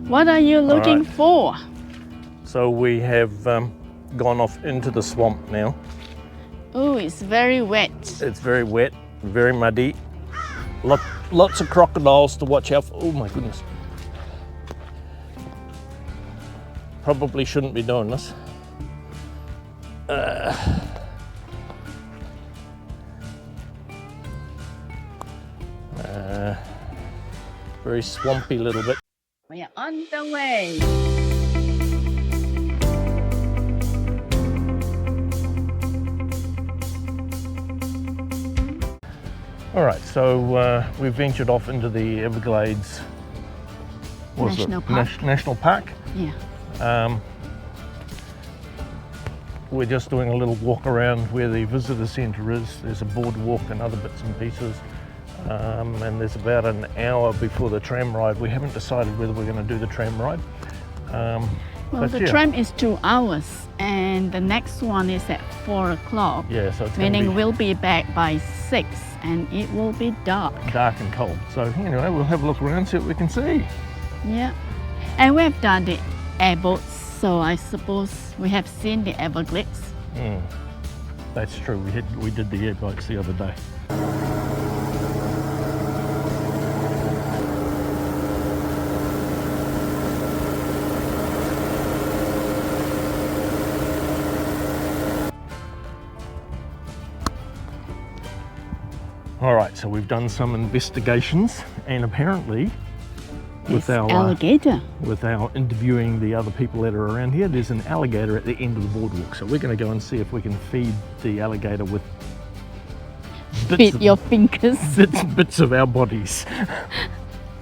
What are you looking for? So we have gone off into the swamp now. Oh, it's very wet. It's very wet, very muddy. Lots of crocodiles to watch out for. Oh my goodness. Probably shouldn't be doing this. Very swampy little bit. We are on the way. All right, so we've ventured off into the Everglades National Park. National Park. Yeah. We're just doing a little walk around where the visitor centre is. There's a boardwalk and other bits and pieces. And there's about an hour before the tram ride. We haven't decided whether we're going to do the tram ride. Well, the tram is 2 hours and the next one is at 4 o'clock. Yeah, so it's meaning we'll be back by 6 and it will be dark. Dark and cold. So anyway, we'll have a look around, see what we can see. Yeah. And we've done the airboats, so I suppose we have seen the Everglades. That's true. We did the airboats the other day. All right, so we've done some investigations, and apparently, with our alligator. With our interviewing the other people that are around here, there's an alligator at the end of the boardwalk. So we're going to go and see if we can feed the alligator with feed your fingers. bits of our bodies.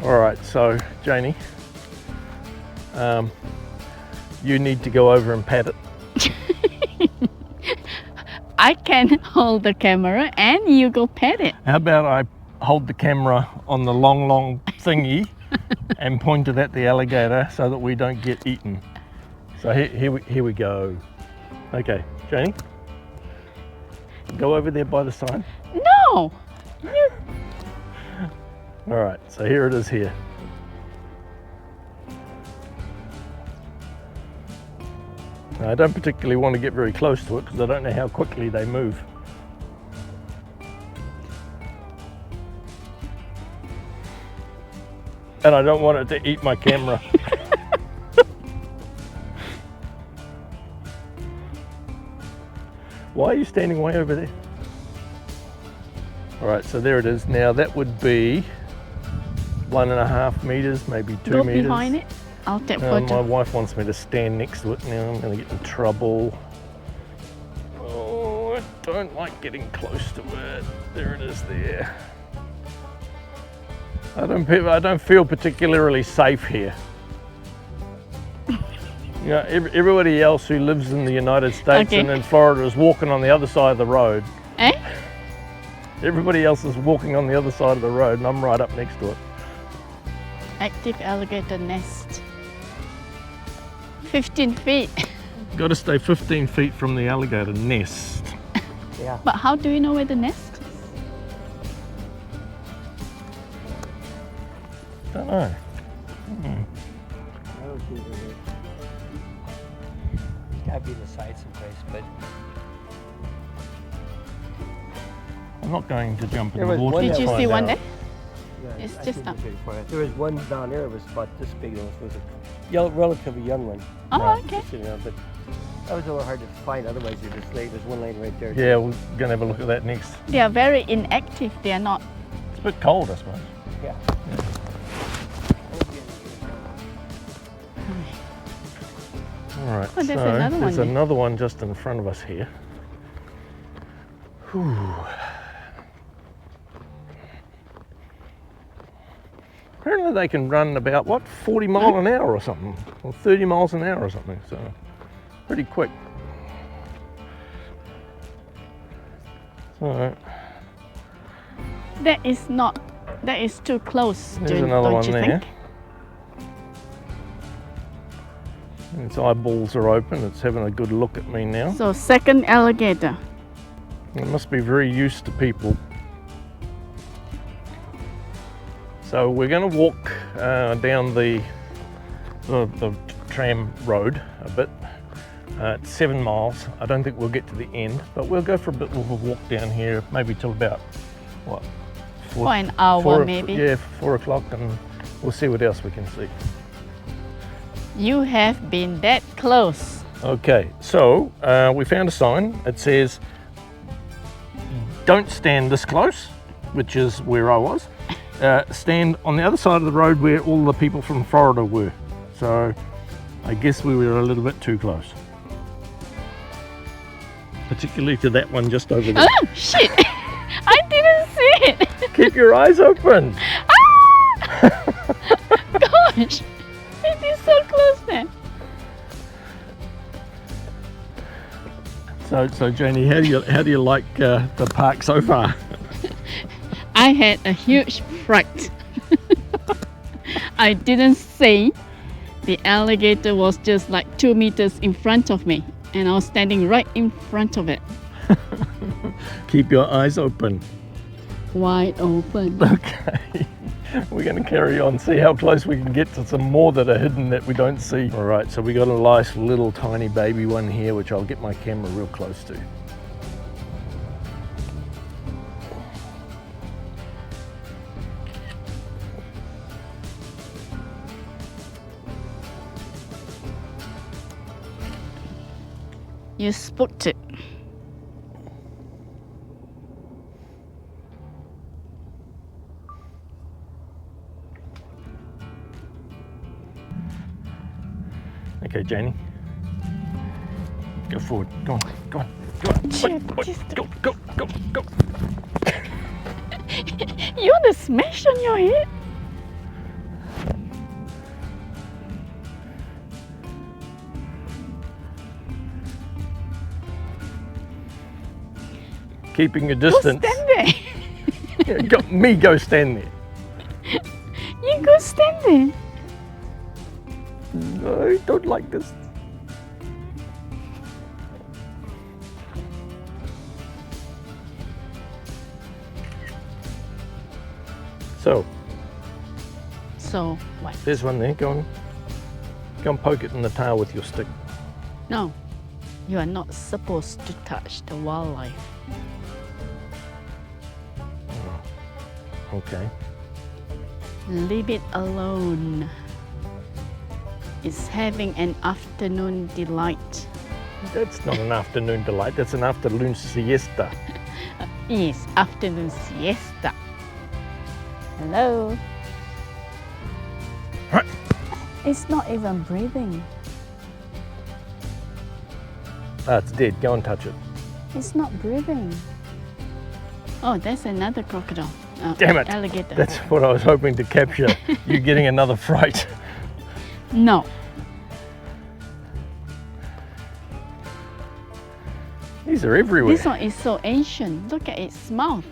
All right, so Janie, you need to go over and pat it. I can hold the camera and you go pet it. How about I hold the camera on the long thingy and point it at the alligator so that we don't get eaten. So here we go. Okay, Janie, go over there by the sign. No! All right, so here it is here. Now, I don't particularly want to get very close to it because I don't know how quickly they move. And I don't want it to eat my camera. Why are you standing way over there? All right, so there it is. Now that would be 1.5 meters, maybe 2 Go meters. behind it. I'll take My photo. wife wants me to stand next to it now. I'm going to get in trouble. Oh, I don't like getting close to it. There it is there. I don't feel particularly safe here. You know, everybody else who lives in the United States and in Florida is walking on the other side of the road. Eh? Everybody else is walking on the other side of the road and I'm right up next to it. Active alligator nest. 15 feet. Got to stay 15 feet from the alligator nest. Yeah. But how do you know where the nest is? Don't know. I don't think it is. It's gotta be the side someplace, but I'm not going to jump in There the was water. one Did to you find see one out. there? yeah, It's I just think up. it's very quiet. There was one down there. It was about this big. It was a relatively young one. Oh, Right. okay. Just, but that was a little hard to find. Otherwise, you're just late. There's one lane right there. Yeah, we're going to have a look at that next. They are very inactive. They are not. It's a bit cold, I suppose. Yeah. All right, Oh, there's so another one there's there. another one just in front of us here. Whew. Apparently they can run about, what, 40 miles an hour or something, or 30 miles an hour or something, so pretty quick. So That is too close. there's another don't one you there. think? Its eyeballs are open, it's having a good look at me now. So second alligator. It must be very used to people. So we're going to walk down the the tram road a bit. It's 7 miles. I don't think we'll get to the end, but we'll go for a bit of a walk down here, maybe till about, what? For an hour maybe. Yeah, 4 o'clock, and we'll see what else we can see. You have been that close. Okay, so we found a sign. It says, don't stand this close, which is where I was. Stand on the other side of the road where all the people from Florida were. So I guess we were a little bit too close. Particularly to that one just over there. Oh, shit! I didn't see it! Keep your eyes open! Ah! Gosh! It is so close there. So Janie, how do you like the park so far? I had a huge fright. I didn't see the alligator was just like 2 meters in front of me, and I was standing right in front of it. Keep your eyes open. Wide open. Okay. We're going to carry on, see how close we can get to some more that are hidden that we don't see. All right, so we got a nice little tiny baby one here, which I'll get my camera real close to. You spooked it. Okay, Janie. Go forward. Go on, go on, go on. Wait, go, go, go, go. You want to smash on your head? Keeping your Go distance. stand there. Yeah, go stand there. You go stand there. No, I don't like this. So, what? there's one there. Go and poke it in the tail with your stick. No, you are not supposed to touch the wildlife. Okay. Leave it alone. It's having an afternoon delight. That's not an afternoon delight. That's an afternoon siesta. Yes, afternoon siesta. Hello. Right. It's not even breathing. Ah, it's dead. Go and touch it. It's not breathing. Oh, that's another crocodile. Damn it. Alligator. That's what I was hoping to capture. You getting another fright. No. These are everywhere. This one is so ancient. Look at its mouth.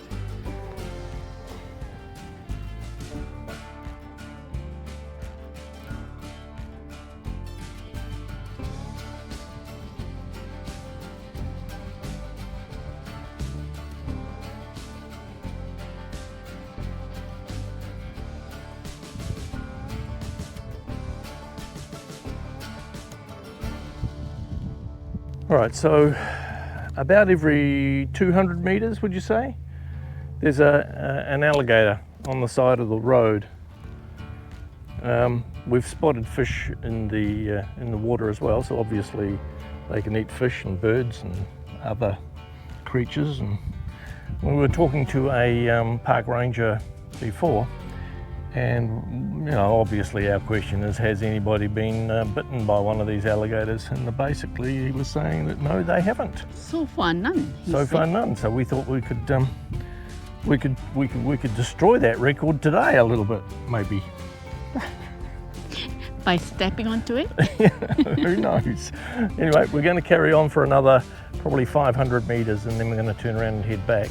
All right, so about every 200 meters, would you say, there's an alligator on the side of the road. We've spotted fish in the water as well, so obviously they can eat fish and birds and other creatures. And we were talking to a park ranger before, and obviously our question is, has anybody been bitten by one of these alligators? And basically he was saying that no, they haven't. So far none. So far none. So we thought we could destroy that record today a little bit, maybe. By stepping onto it? Who knows? Anyway, we're going to carry on for another probably 500 meters, and then we're going to turn around and head back.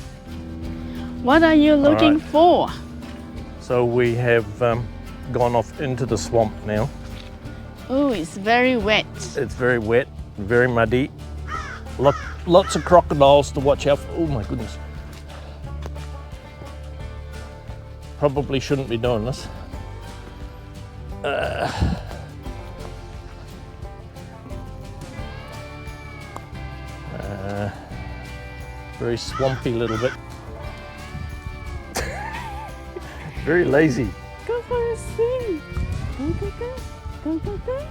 What are you looking for? So we have gone off into the swamp now. Oh, it's very wet. It's very wet, very muddy. Lots of crocodiles to watch out for. Oh my goodness. Probably shouldn't be doing this. Very swampy little bit. Very lazy. Go for a swim. Go, go, go. Go, go, go.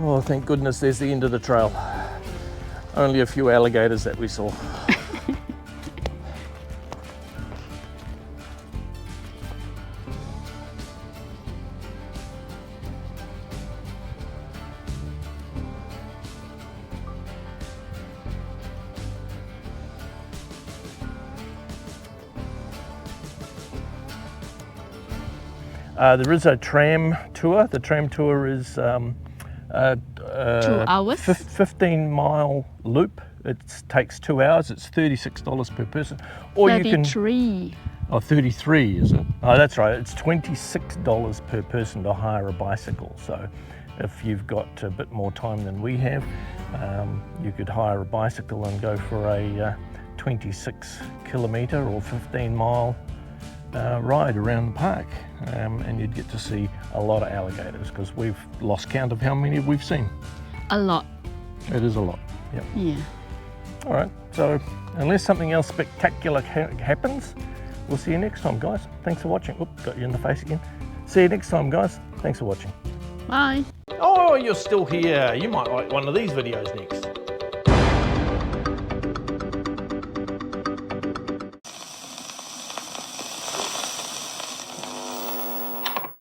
Oh, thank goodness there's the end of the trail. Only a few alligators that we saw. There is a tram tour. The tram tour is 2 hours. 15-mile loop. It takes 2 hours. It's $36 per person. Or you can. 33. Oh, 33 is it? Oh, that's right. It's $26 per person to hire a bicycle. So if you've got a bit more time than we have, you could hire a bicycle and go for a 26-kilometre or 15-mile ride around the park. And you'd get to see a lot of alligators because we've lost count of how many we've seen. A lot. It is a lot. Yep. Yeah. All right. So unless something else spectacular happens, we'll see you next time, guys. Thanks for watching. Oop, got you in the face again. See you next time, guys. Thanks for watching. Bye. Oh, you're still here. You might like one of these videos next.